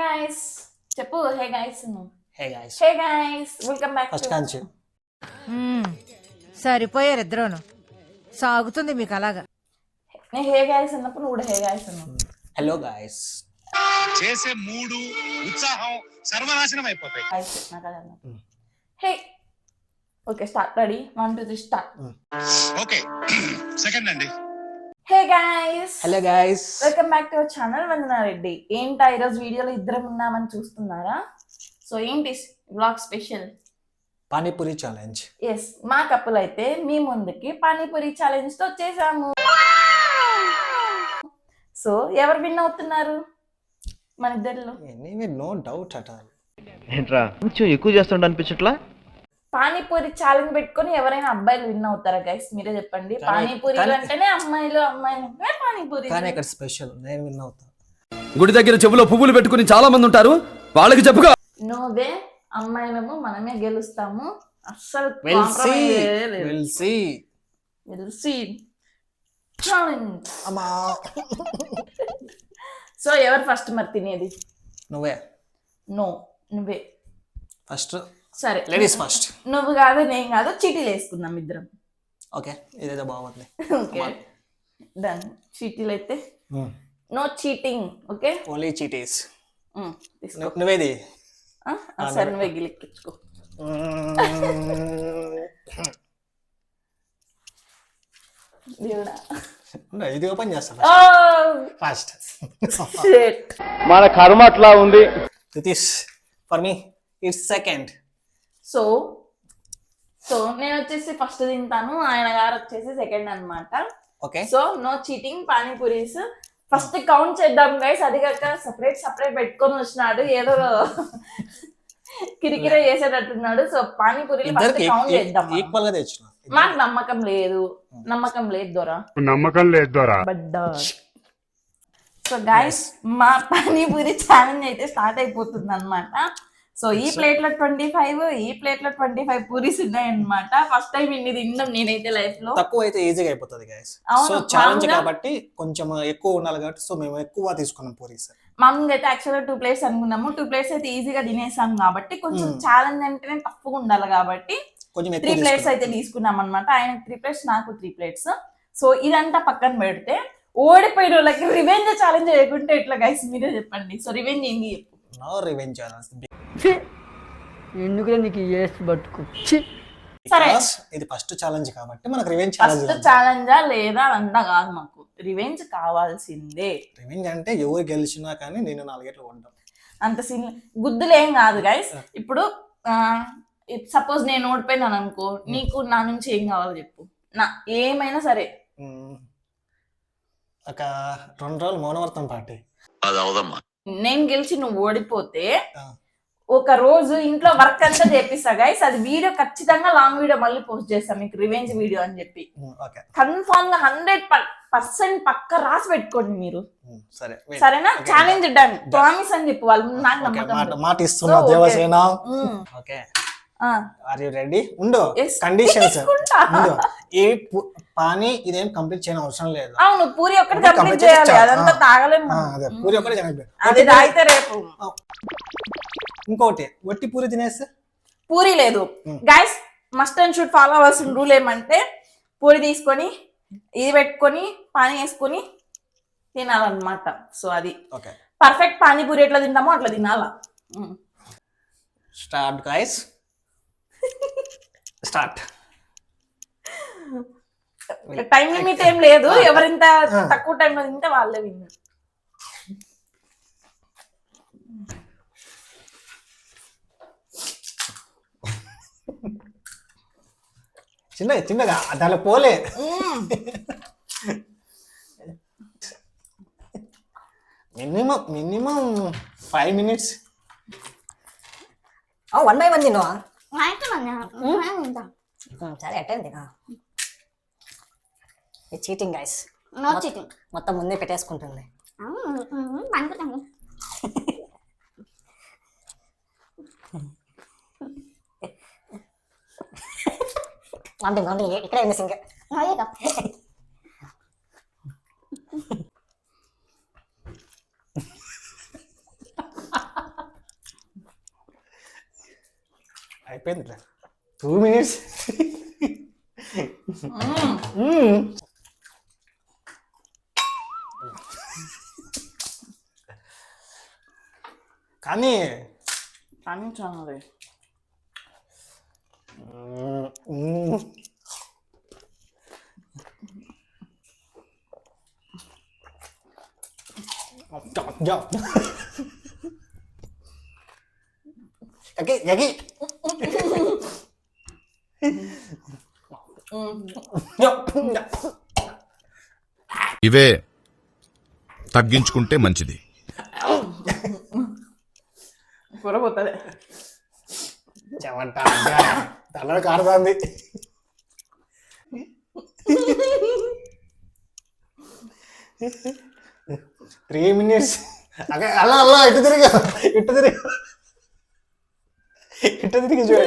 Guys చెప్పు. Hey guys hey guys hey guys welcome back first కాంచి సరిపోయారు ఇద్దరును. సాగుతుంది మీకు అలాగా. నేను హే గైస్ అన్నప్పుడు నువ్వు కూడా హే గైస్ అన్నావు. హలో గైస్ చేసే మూడు ఉత్సాహం సర్వనాశనం అయిపోతాయి. గైస్ నాకు అది అన్నా. Hey okay start. Ready 1 2 3 start. Okay second అండి. Hey guys hello guys welcome back to our channel Vandana Reddy. ఏంటా ఈరోజు వీడియోలో ఇద్దరం ఉన్నామని చూస్తున్నారా? సో ఏంటి vlog special? Panipuri challenge. Yes, మా కప్పులు అయితే మీ ముందుకి పానీపూరి ఛాలెంజ్ తో వచ్చేసాము. సో ఎవరు విన్ అవుతున్నారు మన ఇద్దరిలో? Anyway no doubt at all. ఏంట్రా కొంచెం ఎక్కువ చేస్తుండ అనిపించట్లా? పానీపూరి ఛాలెంజ్ పెట్టుకొని ఎవరైనా అబ్బాయిలు విన్ అవుతారా గైస్? మీరే చెప్పండి. పానీపూరి అంటేనే అమ్మాయిలు, అమ్మాయిలు అంటేనే పానీపూరి. కానీ ఇక్కడ స్పెషల్ నేను విన్ అవుతా. గుడి దగ్గర చెవులో పువ్వులు పెట్టుకుని చాలా మంది ఉంటారు, వాళ్ళకి చెప్పుకో. నోవే, అమ్మాయిలము మనమే గెలుస్తాము. అస్సలు We'll see. ఛాలెంజ్. అమ్మా సో ఎవరు ఫస్ట్ మరి తినేది? నువ్వే నో, నువ్వే ఫస్ట్. సరే, లేడీస్ ఫస్ట్. నువ్వు కాదు నేను కాదు, చీటీలు వేసుకుందాం ఇద్దరం. ఓకే ఇదేదో బాగుంది. Okay done. చీటీలు అయితే నో చీటింగ్. ఓకే ఓన్లీ చీటీస్. తీసుకో. నువ్వేది? సరే నువ్వే గిలిక్కించుకో. దేవుడా. ఇది ఓపెన్ చేస్తా ఫస్ట్. మన కర్మ అట్లా ఉంది. This for me it's second. So నేను వచ్చేసి ఫస్ట్ తింటాను, ఆయన గారు వచ్చేసి సెకండ్ అన్నమాట. Okay so no cheating. Panipuris first count చేద్దాం గైస్. అది కాక సపరేట్ పెట్టుకొని వచ్చినాడు, ఏదో కిరికిర చేసేటట్టున్నాడు. సో పానీపూరీలు ఫస్ట్ కౌంట్ చేద్దాం. ఈక్వల్ గా తెచ్చిన. మాకు నమ్మకం లేదు దొరా. నమ్మకం లేదు దొరా. బడ్డా. సో గైస్ మా పానీపూరి ఛాలెంజ్ అయితే స్టార్ట్ అయిపోతుంది అనమాట. సో ఈ ప్లేట్లో 25, ఈ ప్లేట్లో 25 పూరీస్ ఉన్నాయన్నమాట. ఫస్ట్ టైం ఇన్ని తిన్నాం నేనైతే లైఫ్ లో. తక్కువ అయితే ఈజీగా అయిపోతుంది గైస్. అవును, సో ఛాలెంజ్ మామూలుగా కాబట్టి కొంచెం ఎక్కువ ఉండాలి కాబట్టి సో మేము ఎక్కువ తీసుకున్నాం పూరీస్. మామూలుగా అయితే యాక్చువల్గా 2 ప్లేట్స్ అనుకున్నాము. 2 ప్లేట్స్ అయితే ఈజీగా తినేసాం కాబట్టి కొంచెం ఛాలెంజ్ అంటేనే టఫ్గా ఉండాలి కాబట్టి కొంచెం 3 ప్లేట్స్ అయితే తీసుకున్నాం అనమాట. ఆయన 3 ప్లేట్స్, నాకు 3 ప్లేట్స్. సో ఇదంతా పక్కన పెడితే ఓడిపోయిన వాళ్ళకి రివెంజ్ ఛాలెంజ్ చేయకుంటే ఎట్లా గైస్ మీరే చెప్పండి. సో రివెంజ్ ఏంటి చెప్పు. No revenge challenge. ఎందుకులే నీకు ఏసు పట్టుకు. సరే, ఇది ఫస్ట్ ఛాలెంజ్ కాబట్టి మనకు రివెంజ్ ఫస్ట్ ఛాలెంజ్. ఛాలెంజా లేదా అంతా కాదు, మాకు రివెంజ్ కావాల్సిందే. రివెంజ్ అంటే ఎవరు గెలిచినా కానీ నేను 4 గేట్లు కొంటాం. అంత సీన్ గుద్దులు ఏం కాదు గైస్. ఇప్పుడు సపోజ్ నేను ఓడిపోయినాను అనుకో, నీకు నా నుంచి ఏం కావాలో చెప్పు. నా ఏమైనా సరే. ఒక 2 రోజులు మౌనవర్తం పార్టీ. నేను గెలిచి నువ్వు ఓడిపోతే ఒక రోజు ఇంట్లో వర్క్ అంతా చేపిస్తా గైస్. అది వీడియో ఖచ్చితంగా లాంగ్ వీడియో మళ్ళీ పోస్ట్ చేస్తాం మీకు, రివెంజ్ వీడియో అని చెప్పి. కన్ఫామ్ గా 100% పక్క రాసి పెట్టుకోండి మీరు. సరేనా? ఛాలెంజ్ డన్, ప్రామిస్ అని చెప్పు. వాళ్ళు నాకు నమ్మకం. మాట ఇస్తున్నా Devasena. Okay are you ready? ఉండు కండిషన్స్. ఈ పానీ ఇదేం కంప్లీట్ చేయని అవసరం లేదు. అవును, పూరి ఒక్కటి కంప్లీట్ చేయాలి, అదంతా తాగలేము. అదే పూరి ఒక్కటి అది తాగితే రేపు. ఇంకోటి వట్టి పూరి తినేస్తే పూరి లేదు guys. Must and should follow అవ్వాల్సిన రూల్ ఏమంటే పూరి తీసుకొని ఇది పెట్టుకొని పానీ వేసుకొని తినాలన్నమాట. సో అది పర్ఫెక్ట్ పానీపూరి ఎట్లా తింటామో అట్లా తినాలా. Start guys, start. Time limit ఏం లేదు, ఎవరింత తక్కువ టైంలో తింటే వాళ్ళే విన్. చిన్నగా దాని పోలే. Minimum 5 minutes. 1 by 1 తిన్నావా? సరే అట్టండి. Cheating guys. No cheating. మొత్తం ముందే పెట్టేసుకుంటుంది. ఇక్కడ మిస్సింగ్. అయిపోయింది 2 minutes. కానీ ఛానల్ యకి ఇవే తగ్గించుకుంటే మంచిది. కూర పోతుంది. చెమంట తల కారుతుంది. 3 minutes. అలా అలా ఇటు తిరిగి చూడ.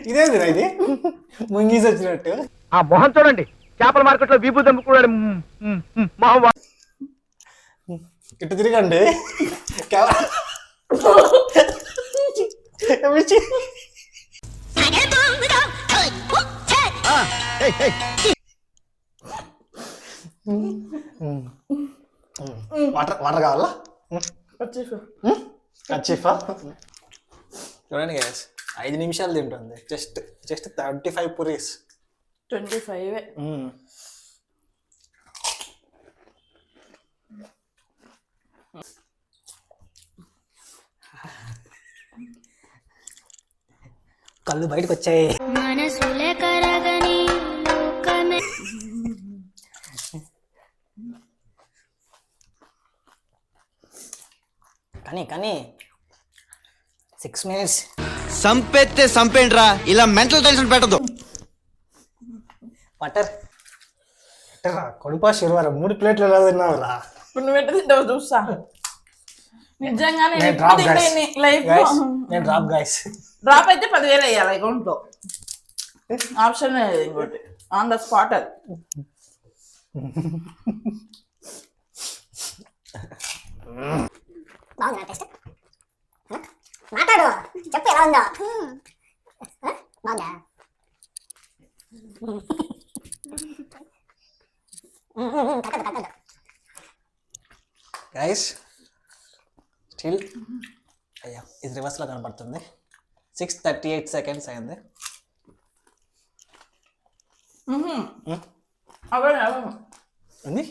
ఇదేందిరా ఇది ముంగీసి వచ్చినట్టు. ఆ మొహం చూడండి, చేపల మార్కెట్ లో వీపు దమ్ముకున్నాడు మొహం. ఇటు తిరిగండి. వాటర్ కావాలా? కచ్చిఫా చూడండి గైస్, 5 నిమిషాలు తింటుంది. జస్ట్ 35 పూరీస్. 25. కళ్ళు బయటకు వచ్చాయి. కానీ 6 minutes. సంపెత్తే సంపేండ్రా, ఇలా మెంటల్ టెన్షన్ పెట్టదు. బటర్ కొడుపా శివవారం 3 ప్లేట్లు ఎలా తిన్నావురా? ఇప్పుడు నువ్వు ఎట్లా తింటావు చూస్తా. నిజంగానే లైఫ్ నేను డ్రాప్ గైస్. డ్రాప్ అయితే 10,000 వేయాలి అకౌంట్ లో. ఆప్షన్ లేదు ఇంకోటి, ఆన్ ద స్పాట్. అది బాగుందా టెస్ట్? మాట్లాడు, చెప్పు ఎలా ఉందో. బాగుందా? గైస్ స్టిల్ అయ్యా ఇది రివర్స్లో కనపడుతుంది. 6:38 seconds అయింది. ఉంది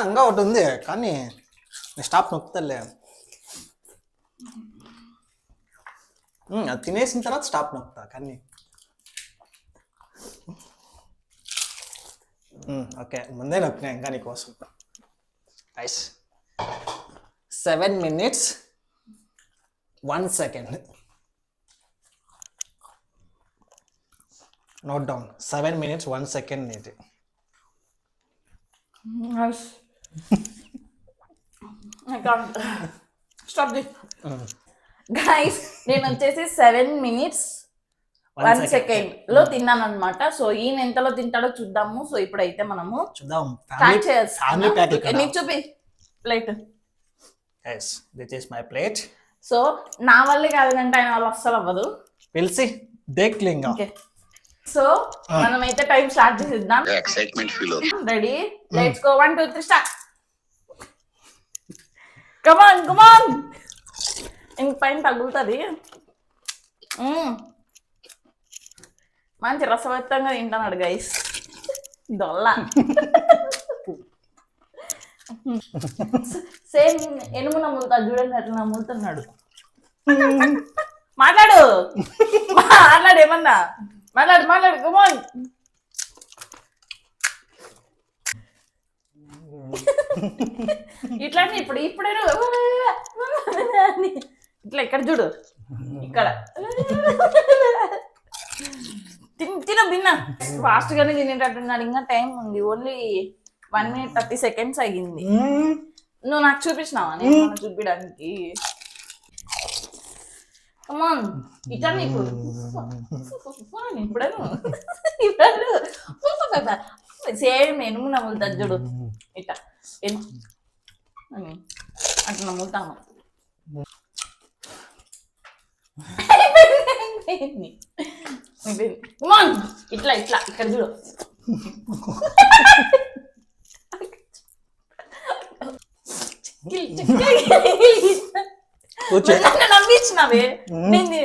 ఇంకా ఒకటి ఉంది, కానీ స్టాప్ నొక్కుతలే. అది తినేసిన తర్వాత స్టాప్ నొక్కుతా. కానీ ఓకే, ముందే నొక్కినా ఇంకా నీకోసం. Ice 7 minutes 1 second. Note down 7 minutes 1 second ఇది. Stop guys. నేను వచ్చేసి 7 minutes 1 second లో తిన్నాను అనమాట. సో ఈయన ఎంతలో తింటాడో చూద్దాము. సో ఇప్పుడైతే మనము చూద్దాం. నీకు చూపి plate. Yes, this is my plate. So నా వల్లే కాదంటే ఆయన వాళ్ళు అస్సలు అవ్వదు. పిలిచి దేక్లింగా. ఓకే, సో మనమైతే టైం స్టార్ట్ చేసేద్దాం. ఎక్సైట్మెంట్ ఫీల్ అవుతుంది. Ready, let's go. 1 2 3 స్టార్ట్. కమాన్ ఇంక పైన తగులుతుంది. మంచి రసవత్తంగా తింటున్నాడు గైస్. దొల్ల సేమ్ ఎనుము నమ్ములుతా చూడండి, అట్లా నమ్ములుతున్నాడు. మాట్లాడు ఏమన్నా మాట్లాడు. కమాన్. ఇట్లాంటి ఇప్పుడైనా ఇట్లా ఇక్కడ చూడు, ఇక్కడ తిన్నా ఫాస్ట్ గానే తినేటట్టున్నాడు. ఇంకా టైం ఉంది, ఓన్లీ 1 minute 30 seconds అయ్యింది. నువ్వు నాకు చూపించినావా నేను చూపించడానికి? కమాన్ ఇట్లా ఇప్పుడు సేమ్ ఎనుము నమ్ములుతా చూడు. ఇట్లా అని అట్లా నమ్ముతాను. ఇట్లా ఇట్లా ఇక్కడ చూడు. నవ్వించినవే నేను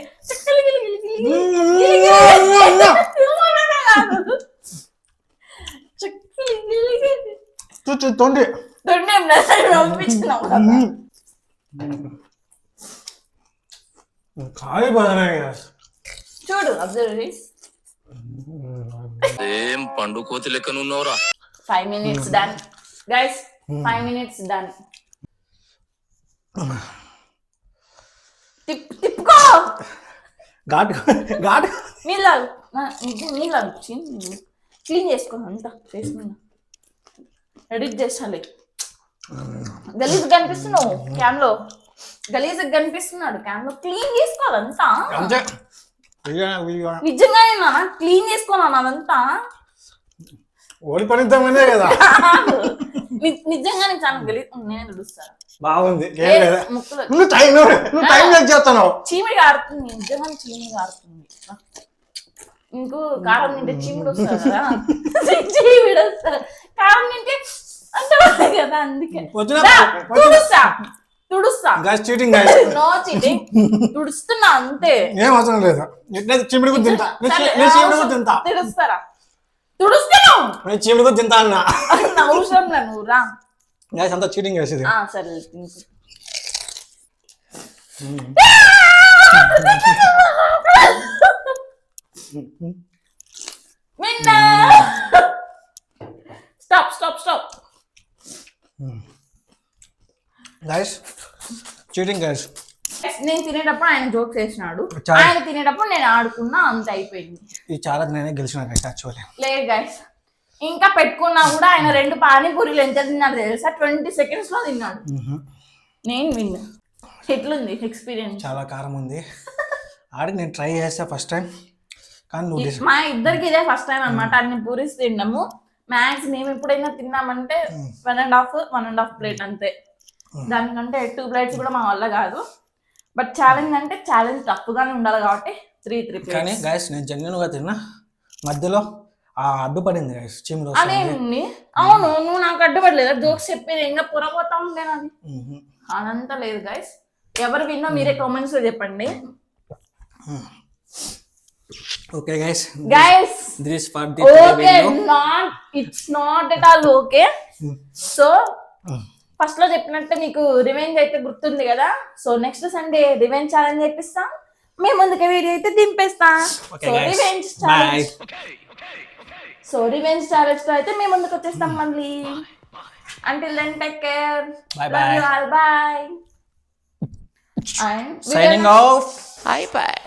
చూడు అబ్జర్వ్ చేసి ఏం పండు కోతి లెక్కనున్నావురా. 5 minutes done guys. 5 minutes done. తిప్పుకో ghat ghat నీళ్ళు క్లీన్ చేసుకో అంతా ఫేస్ మీద ఎడిట్ చేసాలి. గలీజ్ కనిపిస్తున్నావు క్యామ్ లో, గలీజ్ కనిపిస్తున్నాడు క్యామ్ లో. క్లీన్ చేసుకోవాలంతా నిజంగానే నాన్న, క్లీన్ చేసుకోవాలన్నా అదంతా. ఓడిపోయిద్దామనే కదా. నిజంగానే చాలా గలీజ్. నేను తుడుస్తాను. బాగుంది. ముక్కలు చేస్తున్నావు. చీమిడి కారుతుంది, నిజంగా చీమిడి కారుతుంది. ఇంకో కారం తింటే చీమిడి వస్తుంది కదా, చీమిడి వస్తుంది. కారం తింటే అంటే కదా, అందుకే తుడుస్తా. నో చీటింగ్, తుడుస్తున్నా అంతే. ఏం అవసరం లేదు. చీమిడి కూడా తింటా. తుడుస్తారా? తుడుస్తున్నావు. చీమిడి కూడా తింటా అన్న అవసరం లే, నువ్వు రా. అంతా చీటింగ్ చేసేది. సరే stop stop stop guys, cheating guys. నేను తినేటప్పుడు ఆయన జోక్స్ వేసినాడు, ఆయన తినేటప్పుడు నేను ఆడుకున్నా, అంత అయిపోయింది. ఈ చాలా నేనే గెలిచిన గైస్ యాక్చువల్లీ. లేదు గైస్, ఇంకా పెట్టుకున్నా కూడా ఆయన 2 పానీపూరీలు ఎంత తిన్నాడు తెలుసా? 20 seconds లో తిన్నాడు. నేను విన్నా. ఎట్లుంది ఎక్స్పీరియన్స్? చాలా కారం ఉంది. ఆడికి నేను ట్రై చేస్తా ఫస్ట్ టైం, కానీ నువ్వు మా ఇద్దరికి ఇదే ఫస్ట్ టైం అనమాట. అన్ని పూరీస్ తిన్నాము. మ్యాక్స్ మేము ఎప్పుడైనా తిన్నామంటే 1.5 plate అంతే. దానికంటే 2 plates కూడా మా వల్ల కాదు. బట్ ఛాలెంజ్ అంటే ఛాలెంజ్ తప్పుగానే ఉండాలి కాబట్టి 3 plates. కానీ గైస్ నేను జెన్యున్ గా తిన్నా, మధ్యలో అడ్డుపడింది గైస్ చీమిడి. అదేంటి? అవును, నువ్వు నాకు అడ్డుపడలేదు. జోక్స్ చెప్పేది ఇంకా పొరపోతా ఉండేది అది. అదంతా లేదు గైస్. ఎవరు విన్నా మీరే కామెంట్స్ లో చెప్పండి. Okay guys, this is for the okay, it's not at all okay. So first లో చెప్పినట్టు మీకు రివెంజ్ అయితే గుర్తుంది కదా. So next Sunday revenge challenge చేపిస్తా. మేము ముందుకే వీడియో అయితే దింపేస్తా. సో రివెంజ్ ఛాలెంజ్ తో అయితే మేము ముందుకు వచ్చేస్తాం మళ్ళీ. Until then, take care. Bye bye. Love you all. Bye. And signing off. Bye bye.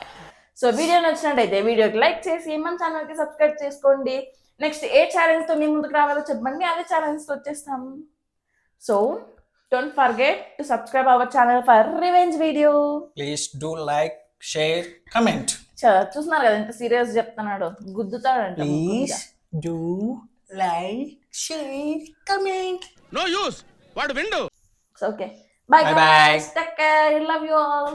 So video నచ్చినట్టయితే వీడియోకి లైక్ చేసి మన ఛానల్ కి సబ్స్క్రైబ్ చేసుకోండి. నెక్స్ట్ ఏ ఛాలెంజ్ తో మీ ముందుకు రావాలో చెప్పండి, అదే ఛాలెంజ్ తో వచ్చేస్తాం. So don't forget to subscribe our channel for revenge video. Please do like, share, comment. చూస్తున్నారు కదా ఎంత సీరియస్ చెప్తున్నాడు, గుద్దుతాడంట. Please do like, share, comment. No use వాడు విండు. Okay, bye bye. Take care, love you all.